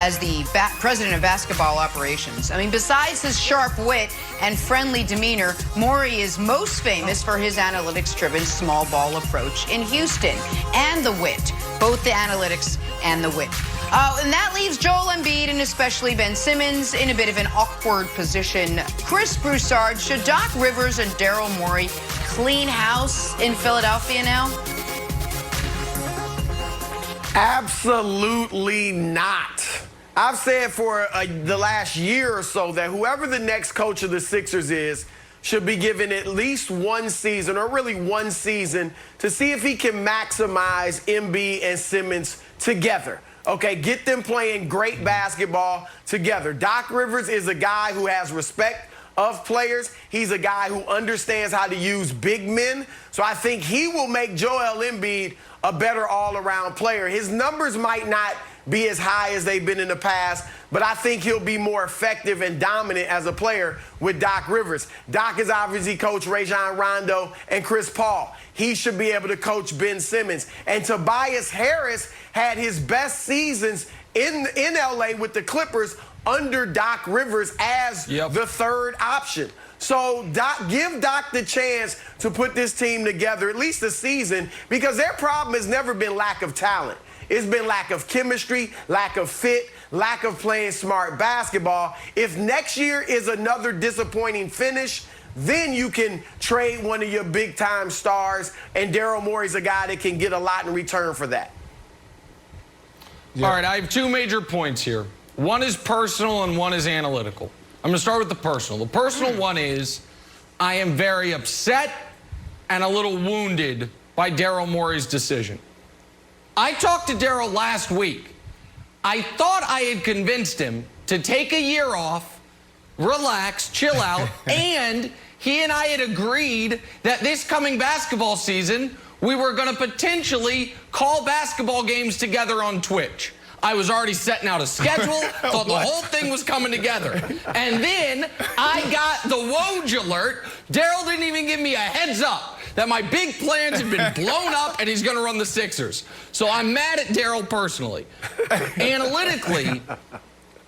as the president of basketball operations. I mean, besides his sharp wit and friendly demeanor, Morey is most famous for his analytics-driven small ball approach in Houston and the wit, both the analytics and the wit. And that leaves Joel Embiid and especially Ben Simmons in a bit of an awkward position. Chris Broussard, should Doc Rivers and Daryl Morey clean house in Philadelphia now? Absolutely not. I've said for the last year or so that whoever the next coach of the Sixers is should be given at least one season, or really one season, to see if he can maximize Embiid and Simmons together. Okay, get them playing great basketball together. Doc Rivers is a guy who has respect of players. He's a guy who understands how to use big men. So I think he will make Joel Embiid a better all-around player. His numbers might not be as high as they've been in the past, but I think he'll be more effective and dominant as a player with Doc Rivers. Doc has obviously coached Rajon Rondo and Chris Paul. He should be able to coach Ben Simmons. And Tobias Harris had his best seasons in LA with the Clippers under Doc Rivers as the third option. So give Doc the chance to put this team together, at least a season, because their problem has never been lack of talent. It's been lack of chemistry, lack of fit, lack of playing smart basketball. If next year is another disappointing finish, then you can trade one of your big-time stars, and Daryl Morey's a guy that can get a lot in return for that. All right, I have two major points here. One is personal and one is analytical. I'm going to start with the personal. The personal one is I am very upset and a little wounded by Daryl Morey's decision. I talked to Daryl last week. I thought I had convinced him to take a year off, relax, chill out, and he and I had agreed that this coming basketball season, we were going to potentially call basketball games together on Twitch. I was already setting out a schedule, thought the whole thing was coming together. And then I got the Woj alert. Daryl didn't even give me a heads up that my big plans have been blown up and he's going to run the Sixers. So I'm mad at Daryl personally. Analytically,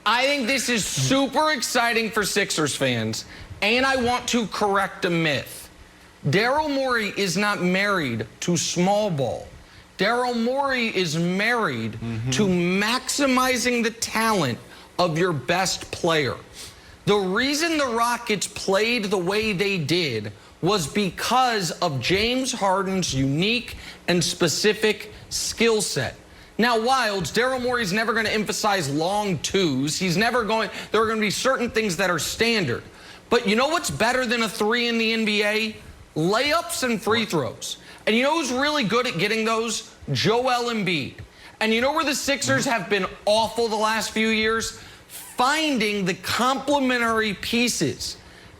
I think this is super exciting for Sixers fans, and I want to correct a myth. Daryl Morey is not married to small ball. Daryl Morey is married to maximizing the talent of your best player. The reason the Rockets played the way they did was because of James Harden's unique and specific skill set. Now, Wilds, Daryl Morey's never going to emphasize long twos. He's never going, there are going to be certain things that are standard. But you know what's better than a three in the NBA? Layups and free throws. And you know who's really good at getting those? Joel Embiid. And you know where the Sixers have been awful the last few years? Finding the complementary pieces.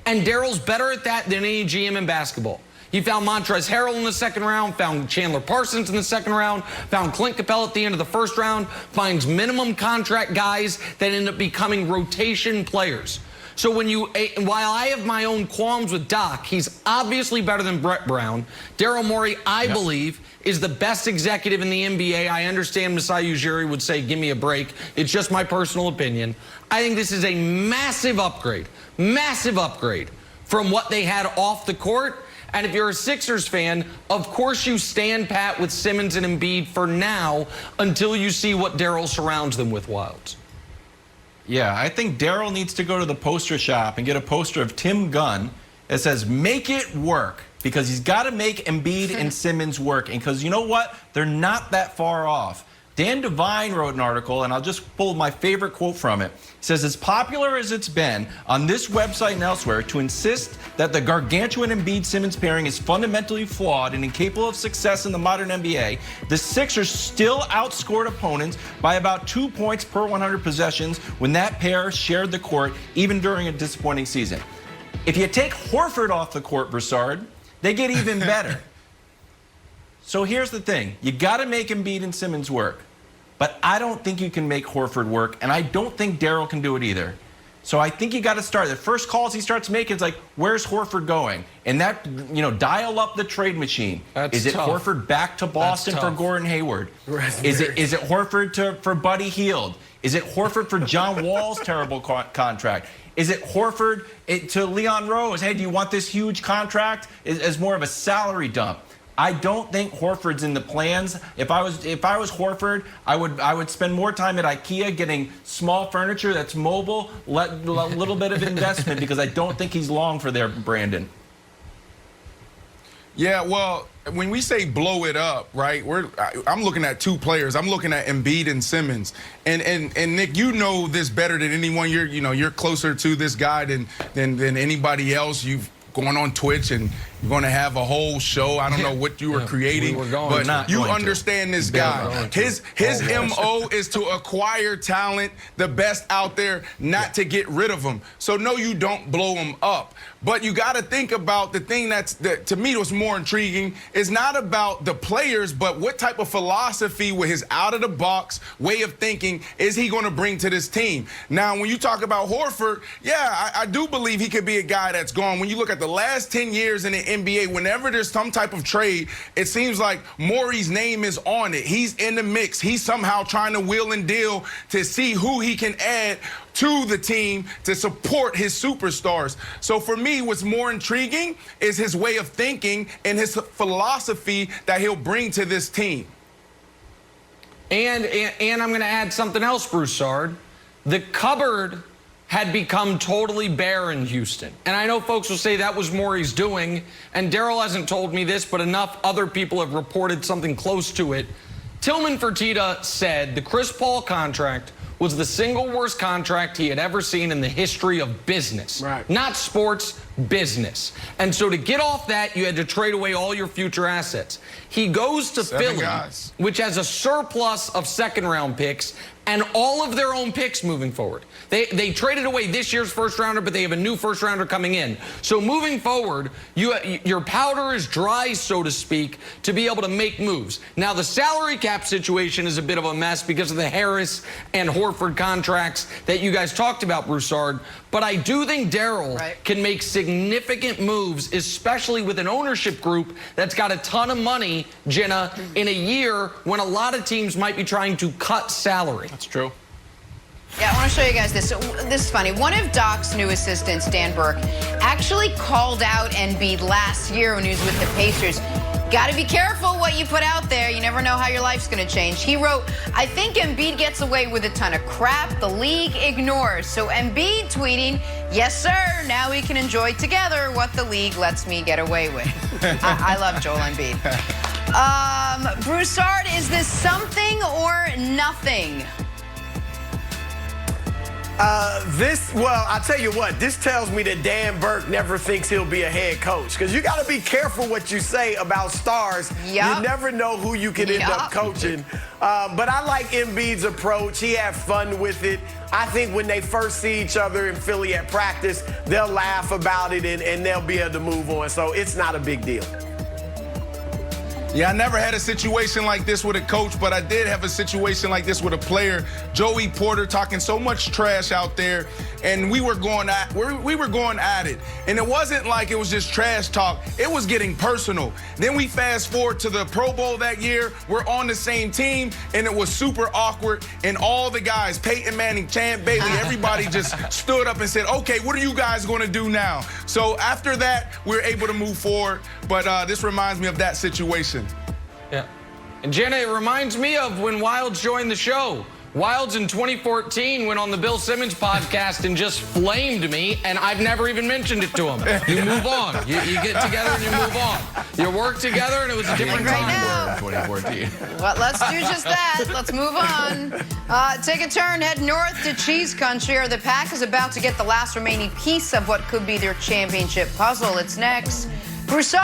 And Daryl's better at that than any GM in basketball. He found Montrezl Harrell in the second round, found Chandler Parsons in the second round, found Clint Capella at the end of the first round, finds minimum contract guys that end up becoming rotation players. So while I have my own qualms with Doc, he's obviously better than Brett Brown. Daryl Morey, I believe, is the best executive in the NBA. I understand Masai Ujiri would say, give me a break. It's just my personal opinion. I think this is a massive upgrade from what they had off the court. And if you're a Sixers fan, of course you stand pat with Simmons and Embiid for now until you see what Daryl surrounds them with, Wilds. Yeah, I think Daryl needs to go to the poster shop and get a poster of Tim Gunn that says, make it work. Because he's got to make Embiid and Simmons work. And because you know what? They're not that far off. Dan Devine wrote an article, and I'll just pull my favorite quote from it. It says, as popular as it's been on this website and elsewhere to insist that the gargantuan Embiid-Simmons pairing is fundamentally flawed and incapable of success in the modern NBA, the Sixers still outscored opponents by about 2 points per 100 possessions when that pair shared the court, even during a disappointing season. If you take Horford off the court, Broussard, they get even better. So here's the thing. You got to make Embiid and Simmons work. But I don't think you can make Horford work, and I don't think Daryl can do it either. So I think you got to start. The first calls he starts making, it's like, where's Horford going? And that, dial up the trade machine. Is it tough. Horford back to Boston for Gordon Hayward? Is it Horford for Buddy Hield? Is it Horford for John Wall's terrible contract? Is it Horford to Leon Rose? Hey, do you want this huge contract? As more of a salary dump. I don't think Horford's in the plans. If I was Horford, I would spend more time at IKEA getting small furniture that's mobile, a little bit of investment, because I don't think he's long for there, Brandon. Yeah, well, when we say blow it up, right? I'm looking at two players. I'm looking at Embiid and Simmons. And Nick, you know this better than anyone. You're closer to this guy than anybody else. You've gone on Twitch and you're going to have a whole show. I don't know what you were creating, but you understand this guy. His MO is to acquire talent, the best out there, not to get rid of them. So no, you don't blow them up. But you got to think about the thing that to me was more intriguing is not about the players, but what type of philosophy with his out-of-the-box way of thinking is he going to bring to this team. Now, when you talk about Horford, yeah, I do believe he could be a guy that's gone. When you look at the last 10 years in the NBA, whenever there's some type of trade, it seems like Morey's name is on it. He's in the mix. He's somehow trying to wheel and deal to see who he can add to the team to support his superstars. So for me, what's more intriguing is his way of thinking and his philosophy that he'll bring to this team. And I'm going to add something else, Broussard. The cupboard had become totally bare in Houston. And I know folks will say that was Morey's doing, and Daryl hasn't told me this, but enough other people have reported something close to it. Tillman Fertitta said the Chris Paul contract was the single worst contract he had ever seen in the history of business. Right. Not sports, business. And so to get off that, you had to trade away all your future assets. He goes to Philly, which has a surplus of second-round picks and all of their own picks moving forward. They traded away this year's first rounder, but they have a new first rounder coming in. So moving forward, your powder is dry, so to speak, to be able to make moves. Now, the salary cap situation is a bit of a mess because of the Harris and Horford contracts that you guys talked about, Broussard. But I do think Daryl can make significant moves, especially with an ownership group that's got a ton of money, Jenna, in a year when a lot of teams might be trying to cut salary. That's true. Yeah, I want to show you guys this. So, this is funny. One of Doc's new assistants, Dan Burke, actually called out Embiid last year when he was with the Pacers. Got to be careful what you put out there. You never know how your life's going to change. He wrote, I think Embiid gets away with a ton of crap the league ignores. So Embiid tweeting, yes, sir, now we can enjoy together what the league lets me get away with. I love Joel Embiid. Broussard, is this something or nothing? Well, I'll tell you what, this tells me that Dan Burke never thinks he'll be a head coach, because you got to be careful what you say about stars. Yep. You never know who you can end up coaching. But I like Embiid's approach. He had fun with it. I think when they first see each other in Philly at practice, they'll laugh about it and they'll be able to move on. So it's not a big deal. Yeah, I never had a situation like this with a coach, but I did have a situation like this with a player, Joey Porter, talking so much trash out there, and we were going at it. And it wasn't like it was just trash talk. It was getting personal. Then we fast forward to the Pro Bowl that year. We're on the same team, and it was super awkward. And all the guys, Peyton Manning, Champ Bailey, everybody just stood up and said, okay, what are you guys going to do now? So after that, we were able to move forward. But this reminds me of that situation. Yeah. And Jenna, it reminds me of when Wildes joined the show. Wildes in 2014 went on the Bill Simmons podcast and just flamed me, and I've never even mentioned it to him. You move on. You get together and you move on. You work together, and it was a different time. 2014. Well, let's do just that. Let's move on. Take a turn, head north to Cheese Country. Are the Packers about to get the last remaining piece of what could be their championship puzzle? It's next. Broussard.